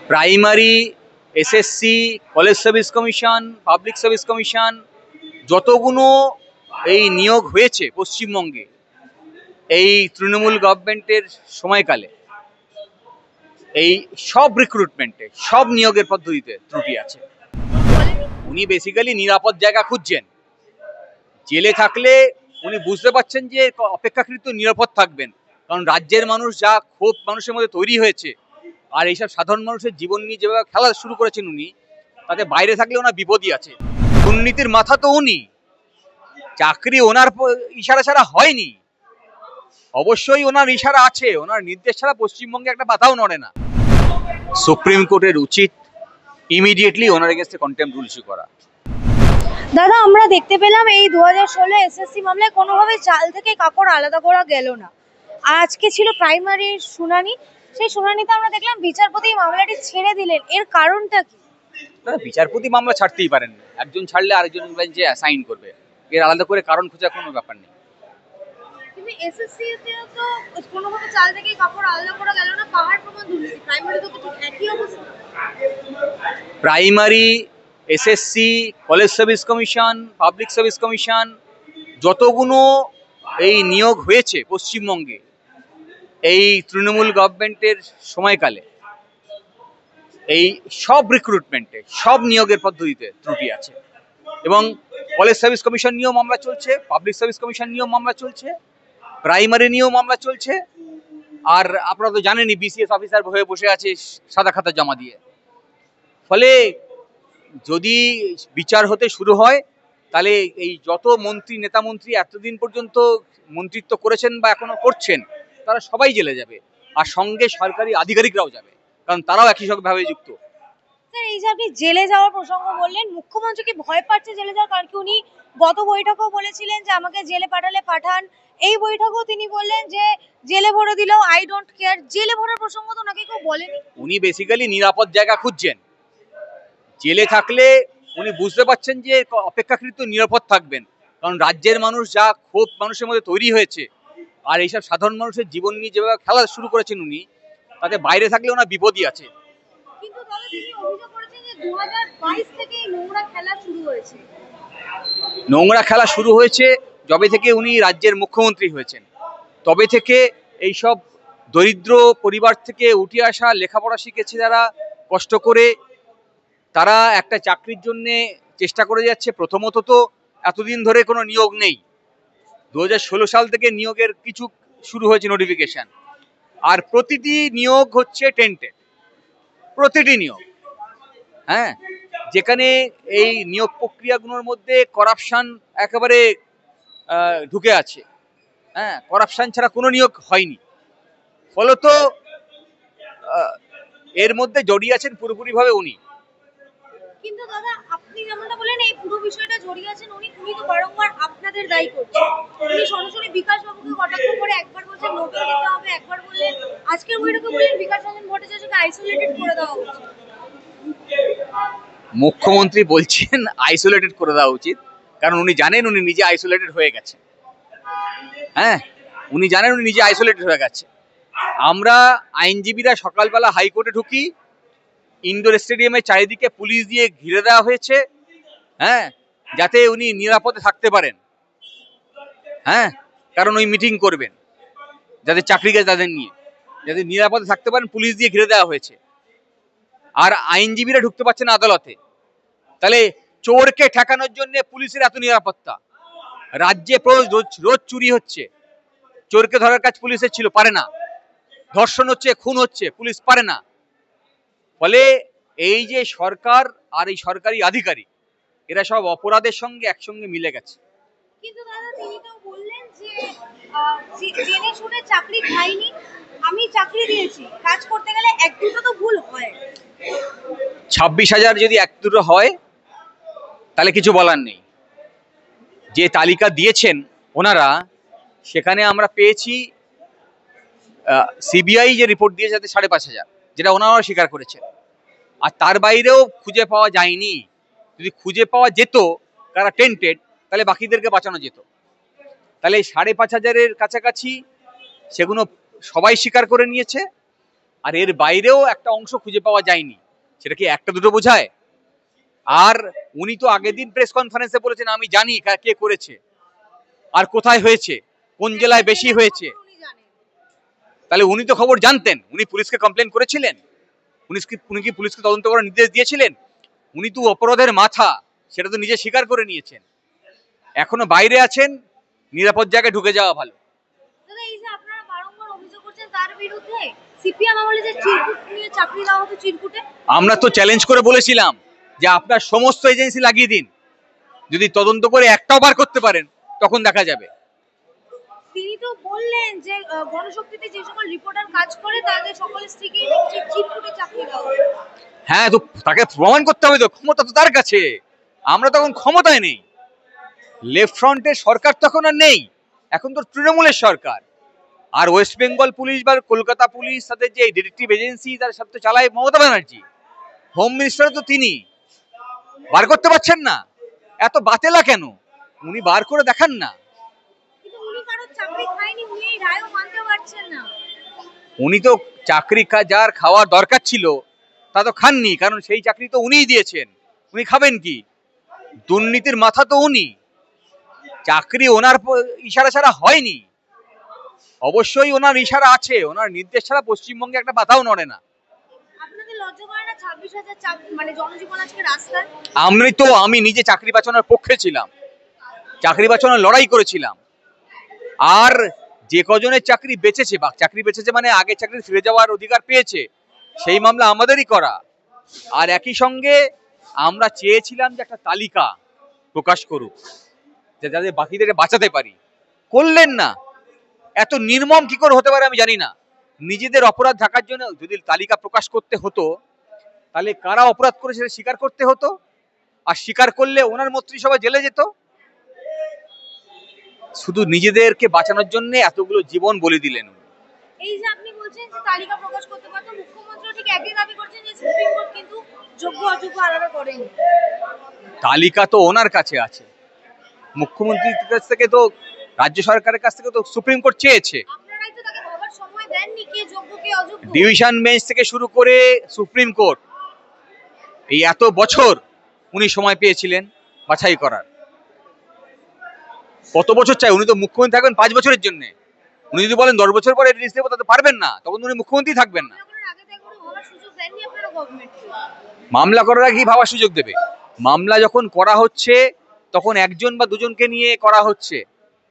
Primary, SSC, college service commission, public service commission, যতগুলো এই নিয়োগ হয়েছে পশ্চিমবঙ্গে এই তৃণমূল গভর্নমেন্টের সময়কালে, এই সব রিক্রুটমেন্টে, সব নিয়োগের পদ্ধতিতে ত্রুটি আছে। উনি বেসিক্যালি নিরাপদ জায়গা খুঁজছেন। জেলে থাকলে উনি বুঝতে পারছেন যে অপেক্ষাকৃত নিরাপদ থাকবেন, কারণ রাজ্যের মানুষ যা ক্ষোভ মানুষের মধ্যে তৈরি হয়েছে, আর এইসব সাধারণ মানুষের জীবন নিয়ে যেভাবে খেলা শুরু করেছেন উনি, তাতে বাইরে থাকলে ওনার বিপদই আছে। দুর্নীতির মাথা তো উনি, চাকরি ওনার ইশারা ছাড়া হয়নি। অবশ্যই ওনার ইশারা আছে, ওনার নির্দেশ ছাড়া পশ্চিমবঙ্গে একটা পাতাও নড়ে না। সুপ্রিম কোর্টের উচিত ইমিডিয়েটলি ওনার এগেন্সটে কন্টেম্পট রুল ইস্যু করা। দাদা, আমরা দেখতে পেলাম এই 2016 এসএসসি মামলায় কোনোভাবে চাল থেকে কাপড় আলাদা করা গেল না। আজকে ছিল প্রাইমারির শুনানি, সেই শুনানিতে আমরা দেখলাম বিচারপতি মামলাটি ছেড়ে দিলেন। এর কারণটা কি? বিচারপতি মামলা ছাড়তেই পারেন না, একজন ছাড়লে আরেকজন বেঞ্চে অ্যাসাইন করবে, এর আলাদা করে কারণ খোঁজার কোনো ব্যাপার নেই। কিন্তু এসএসসি তে তো কোনোভাবে চাল থেকে কাপড় আলাদা করা গেল না, পাহাড় প্রমাণ দুর্নীতি। প্রাইমারি তো ঠিক একই অবস্থা। Primary, SSC, college service commission, public service commission, যতগুলো এই নিয়োগ হয়েছে পশ্চিমবঙ্গে এই তৃণমূল গভর্নমেন্টের সময়কালে, এই সব রিক্রুটমেন্টে, সব নিয়োগের পদ্ধতিতে ত্রুটি আছে। এবং কলেজ সার্ভিস কমিশন নিয়েও মামলা চলছে, পাবলিক সার্ভিস কমিশন নিয়েও মামলা চলছে, প্রাইমারি নিয়েও মামলা চলছে। আর আপনারা তো জানেনই বিসিএস অফিসার হয়ে বসে আছে সাদা খাতা জমা দিয়ে। ফলে যদি বিচার হতে শুরু হয়, তাহলে এই যত মন্ত্রী, নেতা মন্ত্রী এতদিন পর্যন্ত মন্ত্রিত্ব করেছেন বা এখনো করছেন, তারা সবাই জেলে যাবে, আর সঙ্গে সরকারি আধিকারিকরাও যাবে, কারণ তারাও একই ভাবে যুক্ত। স্যার, এই যে আপনি জেলে যাওয়ার প্রসঙ্গ বললেন, মুখ্যমন্ত্রী কি ভয় পাচ্ছে জেলে যাওয়ার? কারণ কি উনি গত বৈঠকেও বলেছিলেন যে আমাকে জেলে পাঠালে পাঠান। এই বৈঠকেও তিনি বললেন যে জেলে ভরে দিলেও আই ডোন্ট কেয়ার। জেলে ভরার প্রসঙ্গ তো ওনাকে কেউ বলেনি। উনি বেসিক্যালি নিরাপদ জায়গা খুঁজছেন। জেলে থাকলে উনি বুঝতে পারছেন যে অপেক্ষাকৃত নিরাপদ থাকবেন, কারণ রাজ্যের মানুষ যা ক্ষোভ মানুষের মধ্যে তৈরি হয়েছে, আর এইসব সাধারণ মানুষের জীবন নিয়ে যেভাবে খেলা শুরু করেছেন উনি, তাতে বাইরে থাকলে ওনার বিপদই আছে। কিন্তু দাদা, তিনি অভিযোগ করেছেন যে 2022 থেকে এই নোংরা খেলা শুরু হয়েছে। নোংরা খেলা শুরু হয়েছে যবে থেকে উনি রাজ্যের মুখ্যমন্ত্রী হয়েছেন, তবে থেকে এইসব দরিদ্র পরিবার থেকে উঠে আসা, লেখাপড়া শিখেছে যারা কষ্ট করে, তারা একটা চাকরির জন্য চেষ্টা করে যাচ্ছে। প্রথমত তো এতদিন ধরে কোনো নিয়োগ নেই, 2016 সাল থেকে নিয়োগের কিছু শুরু হয়েছে নোটিফিকেশন, আর প্রতিটি নিয়োগ হচ্ছে টেন্টেড, প্রতিটি নিয়োগ। হ্যাঁ, যেখানে এই নিয়োগ প্রক্রিয়াগুলোর মধ্যে করাপশন একেবারে ঢুকে আছে। হ্যাঁ, করাপশন ছাড়া কোনো নিয়োগ হয়নি। ফলত এর মধ্যে জড়িয়ে আছেন পুরোপুরিভাবে উনি। কিন্তু দাদা, আপনি যেমনটা বলেন এই পুরো বিষয়টা জড়িয়ে আছেন উনি তো বারংবার আপনাদের দায়ী করছেন। উনি সরাসরি বিকাশ বাবুকে কটাক্ষ করে একবার বলছেন নোবেল দিতে হবে, একবার বললেন আজকের বৈঠকে বললেন বিকাশ রঞ্জন ভট্টাচার্যকে আইসোলেটেড করে দেওয়া উচিত। মুখ্যমন্ত্রী বলছেন আইসোলেটেড করে দেওয়া উচিত, কারণ উনি জানেন উনি নিজে আইসোলেটেড হয়ে গেছে। হ্যাঁ, উনি জানেন উনি নিজে আইসোলেটেড হয়ে গেছে। আমরা আইনজীবীরা সকালবেলা হাইকোর্টে ঢুকি, ইনডোর স্টেডিয়ামের চারিদিকে পুলিশ দিয়ে ঘিরে দেওয়া হয়েছে। হ্যাঁ, যাতে উনি নিরাপদে থাকতে পারেন। হ্যাঁ, কারণ ওই মিটিং করবেন, যাতে চাকরি গেছে তাদের নিয়ে, যাতে নিরাপদে থাকতে পারেন, পুলিশ দিয়ে ঘিরে দেওয়া হয়েছে। আর আইনজীবীরা ঢুকতে পারছে না আদালতে। তাহলে চোরকে ঠেকানোর জন্য পুলিশের এত নিরাপত্তা। রাজ্যে রোজ চুরি হচ্ছে, চোরকে ধরার কাজ পুলিশের ছিল, পারে না। ধর্ষণ হচ্ছে, খুন হচ্ছে, পুলিশ পারে না। ফলে এই যে সরকার আর এই সরকারি আধিকারিক, এরা সব অপরাধের সঙ্গে একসঙ্গে মিলে গেছে। কিন্তু দাদা, তিনি তো বললেন যে জেনে শুনে চাকরি খাইনি, আমি চাকরি দিয়েছি। কাজ করতে গেলে এক দুটো তো ভুল হয়। 26,000 যদি এক দুটো হয় তাহলে কিছু বলার নেই। যে তালিকা দিয়েছেন ওনারা, সেখানে আমরা পেয়েছি সিবিআই যে রিপোর্ট দিয়েছে তাতে 5,500, যেটা ওনারা স্বীকার করেছেন। আর তার বাইরেও খুঁজে পাওয়া যায়নি। যদি খুঁজে পাওয়া যেত কারা টেন্টেড, তাহলে বাকিদেরকে বাঁচানো যেত। তাহলে 5,500-এর কাছাকাছি সেগুলো সবাই স্বীকার করে নিয়েছে। আর এর বাইরেও একটা অংশ খুঁজে পাওয়া যায়নি। সেটা কি একটা দুটো বোঝায়? আর উনি তো আগের দিন প্রেস কনফারেন্সে বলেছেন আমি জানি কে করেছে আর কোথায় হয়েছে, কোন জেলায় বেশি হয়েছে। উনি জানেন। তাহলে উনি তো খবর জানতেন, উনি পুলিশকে কমপ্লেন করেছিলেন, উনি কি পুলিশকে তদন্ত করার নির্দেশ দিয়েছিলেন? উনি তো অপরাধের মাথা, সেটা তো নিজে স্বীকার করে নিয়েছেন। এখনো বাইরে আছেন, নিরাপদ জায়গায় ঢুকে যাওয়া ভালো। দাদা এই যে আপনারা বারংবার অভিযোগ করছেন তার বিরুদ্ধে, সিপিএম আমলে যে চিরকুট নিয়ে চাকরি দেওয়া হতো, চিরকুটে আমরা তো চ্যালেঞ্জ করে বলেছিলাম যে আপনার সমস্ত এজেন্সি লাগিয়ে দিন, যদি তদন্ত করে একটাও বার করতে পারেন তখন দেখা যাবে। তিনি তো বললেন যে গণশক্তিতে যে সকল রিপোর্টার কাজ করে তাদের সকলের থেকে চিরকুটে চাকরি দেওয়া হবে। হ্যাঁ, তো তাকে প্রমাণ করতে হবে, তো ক্ষমতা তো তার কাছে, আমরা তখন ক্ষমতায় নেই। লেফট ফ্রন্টের সরকার তখন আর নেই, এখন তো তৃণমূলের সরকার। আর ওয়েস্ট বেঙ্গল পুলিশ বা কলকাতা পুলিশ, তাদের যে ডিটেকটিভ এজেন্সি, তার সাথে চালায় মমতা ব্যানার্জি। হোম মিনিস্টার তো তিনি, বার করতে পারছেন না, এত বাতেলা কেন? উনি বার করে দেখান না। কিন্তু উনি কারোর চাকরি খায়নি, উনি এই রায়ও মানতে পারছেন না। উনি তো চাকরি যার খাওয়ার দরকার ছিল তা তো খাননি, কারণ সেই চাকরি তো উনিই দিয়েছেন। উনি খাবেন কি? দুর্নীতির মাথা তো উনি। চাকরি ওনার ইশারা ছাড়া হয়নি, অবশ্যই ওনার ইশারা আছে, ওনার নির্দেশ ছাড়া পশ্চিমবঙ্গে একটা পাতাও নড়ে না। আপনাদের লজ্জা করে না 26,000 মানে জনজীবন আজকে রাস্তায়? আমি নিজে চাকরি বাঁচানোর পক্ষে ছিলাম, চাকরি বাঁচানোর লড়াই করেছিলাম। আর যে কজনের চাকরি বেঁচেছে, বা চাকরি বেঁচেছে মানে আগে চাকরি ফিরে যাওয়ার অধিকার পেয়েছে, সেই মামলা আমাদেরই করা। আর একই সঙ্গে আমরা চেয়েছিলাম যে একটা তালিকা প্রকাশ করুক, যে যাদের বাকিদেরকে বাঁচাতে পারি। করলেন না। এত নির্মম কি করে হতে পারে আমি জানি না। নিজেদের অপরাধ ঢাকার জন্য যদি তালিকা প্রকাশ করতে হতো, তাহলে কারা অপরাধ করেছে সেটা স্বীকার করতে হতো, আর স্বীকার করলে ওনার মন্ত্রিসভা জেলে যেত। শুধু নিজেদেরকে বাঁচানোর জন্য এতগুলো জীবন বলি দিলেন। এই যে আপনি বলছেন যে তালিকা প্রকাশ করতে পারতো, মুখ্যমন্ত্রী ঠিক একই দাবি করছেন যে সুপ্রিম কোর্ট কিন্তু যোগ্য অযোগ্য আলাদা করেনি। তালিকা তো ওনার কাছে আছে, মুখ্যমন্ত্রীর কাছ থেকে তো, রাজ্য সরকারের কাছ থেকে তো সুপ্রিম কোর্ট চেয়েছে। আপনারাই তো তাকে ভাবার সময় দেননি কে যোগ্য কে অযোগ্য। ডিভিশন বেঞ্চ থেকে শুরু করে সুপ্রিম কোর্ট, এই এত বছর উনি সময় পেয়েছিলেন বাছাই করার। কত বছর চাই? উনি তো মুখ্যমন্ত্রী থাকবেন 5 বছরের জন্য। উনি যদি বলেন 10 বছর পরে রিলিজ দেবো, তাতে পারবেন না, তখন উনি মুখ্যমন্ত্রী থাকবেন না। মামলা করার আগে ভাবার সুযোগ দেবে? মামলা যখন করা হচ্ছে তখন একজন বা দুজনকে নিয়ে করা হচ্ছে।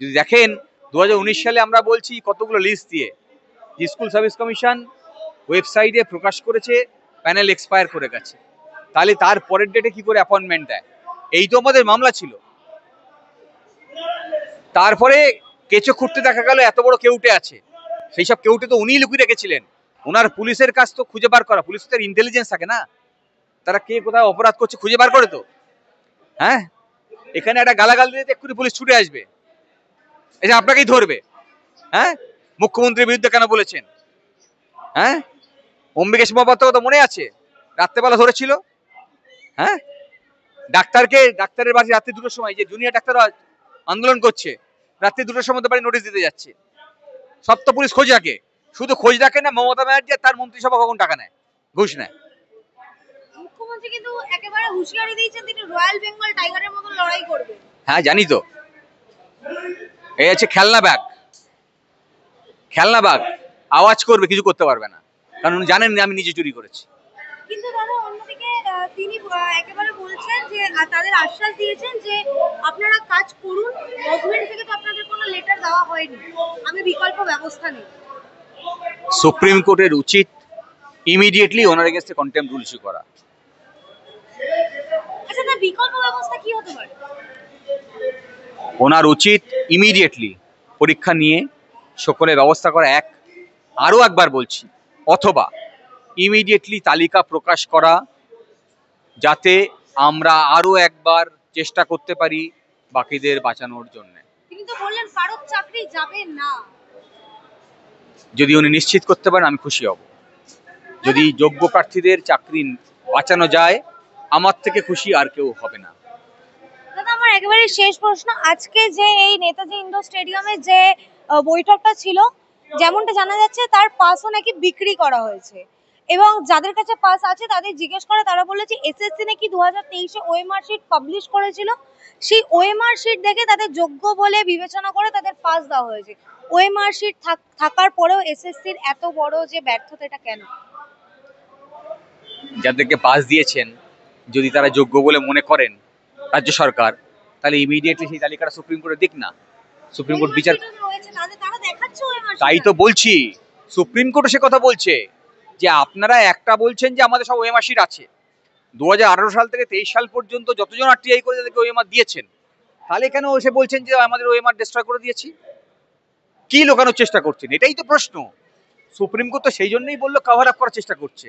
যদি দেখেন 2019 সালে আমরা বলছি কতগুলো লিস্ট দিয়ে, স্কুল সার্ভিস কমিশন ওয়েবসাইটে প্রকাশ করেছে প্যানেল এক্সপায়ার করে গেছে, তাহলে তার পরের ডেটে কি করে অ্যাপয়েন্টমেন্ট দেয়? এই তো আমাদের মামলা ছিল। তারপরে কেঁচো খুঁড়তে দেখা গেল এত বড় কেউটে আছে, সেই সব কেউটে তো উনিই লুকিয়ে রেখেছিলেন। ওনার পুলিশের কাজ তো খুঁজে বার করা, পুলিশের ইন্টেলিজেন্স থাকে না, তারা কে কোথায় অপরাধ করছে খুঁজে বার করে তো। হ্যাঁ, এখানে একটা গালাগাল দিলে এক্ষুনি পুলিশ ছুটে আসবে, এটা আপনাকেই ধরবে। হ্যাঁ, মুখ্যমন্ত্রীর বিরুদ্ধে কেন বলেছেন? হ্যাঁ, অম্বিকেশ মহাপাত্র তো মনে আছে, রাত্রেবেলা ধরেছিল। হ্যাঁ, ডাক্তারের বাড়ি রাত্রি 2টোর সময়, যে জুনিয়র ডাক্তাররা আন্দোলন করছে, রাত্রি 2টোর সময় বাড়ি নোটিশ দিতে যাচ্ছে। সব তো পুলিশ খোঁজ রাখে, শুধু খোঁজ রাখে না, মমতা ব্যানার্জি আর তার মন্ত্রিসভা কখন টাকা নেয়, ঘুষ নেয়। মুখ্যমন্ত্রী কিন্তু একেবারে হুঁশিয়ারি দিয়েছেন তিনি রয়্যাল বেঙ্গল টাইগারের মতো লড়াই করবেন। হ্যাঁ জানি তো, এই আছে খেলনা বাঘ, আওয়াজ করবে, কিছু করতে পারবে না, কারণ উনি জানেন আমি নিজে চুরি করেছি। কিন্তু দাদা অন্যদিকে তিনি একেবারে বলছেন যে তাদের আশ্বাস দিয়েছেন যে আপনারা কাজ করুন, গভর্নমেন্ট থেকে তো আপনাদের কোনো লেটার দেওয়া হয়নি, আমি বিকল্প ব্যবস্থা নেব। সুপ্রিম কোর্টের উচিত ইমিডিয়েটলি ওনার এগেইনস্টে কন্টেম্পট রুল ইস্যু করা। আচ্ছা, তার বিকল্প ব্যবস্থা কি হতে পারে? ওনার উচিত ইমিডিয়েটলি পরীক্ষা নিয়ে সকলের ব্যবস্থা করা, আরো একবার বলছি, অথবা ইমিডিয়েটলি তালিকা প্রকাশ করা, যাতে আমরা আরো একবার চেষ্টা করতে পারি বাকিদের বাঁচানোর জন্য। তিনি তো বললেন কারোর চাকরি যাবে না। যদি উনি নিশ্চিত করতে পারেন আমি খুশি হব। যদি যোগ্য প্রার্থীদের চাকরি বাঁচানো যায়, আমার থেকে খুশি আর কেউ হবে না। দাদা আমার একেবারে শেষ প্রশ্ন, আজকে যে এই নেতাজি ইন্ডোর স্টেডিয়ামে যে বৈঠকটা ছিল, যেমনটা জানা যাচ্ছে তার পাসও নাকি বিক্রি করা হয়েছে, এবং যাদের কাছে পাস আছে তাদের জিজ্ঞেস করে তারা বলেছে এসএসসি নাকি 2023-এ ওএমআর শিট পাবলিশ করেছিল, সেই ওএমআর শিট দেখে তাদের যোগ্য বলে বিবেচনা করে তাদের পাস দেওয়া হয়েছে। ওএমআর শিট থাকার পরেও এসএসসির এত বড় যে ব্যর্থতা, এটা কেন? যাদেরকে পাস দিয়েছেন যদি তারা যোগ্য বলে মনে করেন রাজ্য সরকার, তাহলে ইমিডিয়েটলি সেই তালিকাটা সুপ্রিম কোর্টে দিক না, সুপ্রিম কোর্ট বিচার। তারা দেখাচ্ছে ওএমআর তাই তো বলছি, সুপ্রিম কোর্ট সে কথা বলছে যে আপনারা একটা বলছেন যে আমাদের সব ওএমআর শিট আছে, 2018 সাল থেকে 23 সাল পর্যন্ত যতজন আরটিআই করে তাদেরকে ওএমআর দিয়েছেন, তাহলে কেন এসে বলছেন যে আমাদের ওএমআর ডিস্ট্রয় করে দিয়েছি? কি লুকানোর চেষ্টা করছেন? এটাই তো প্রশ্ন। সুপ্রিম কোর্ট তো সেই জন্যই বললো কভার আপ করার চেষ্টা করছে।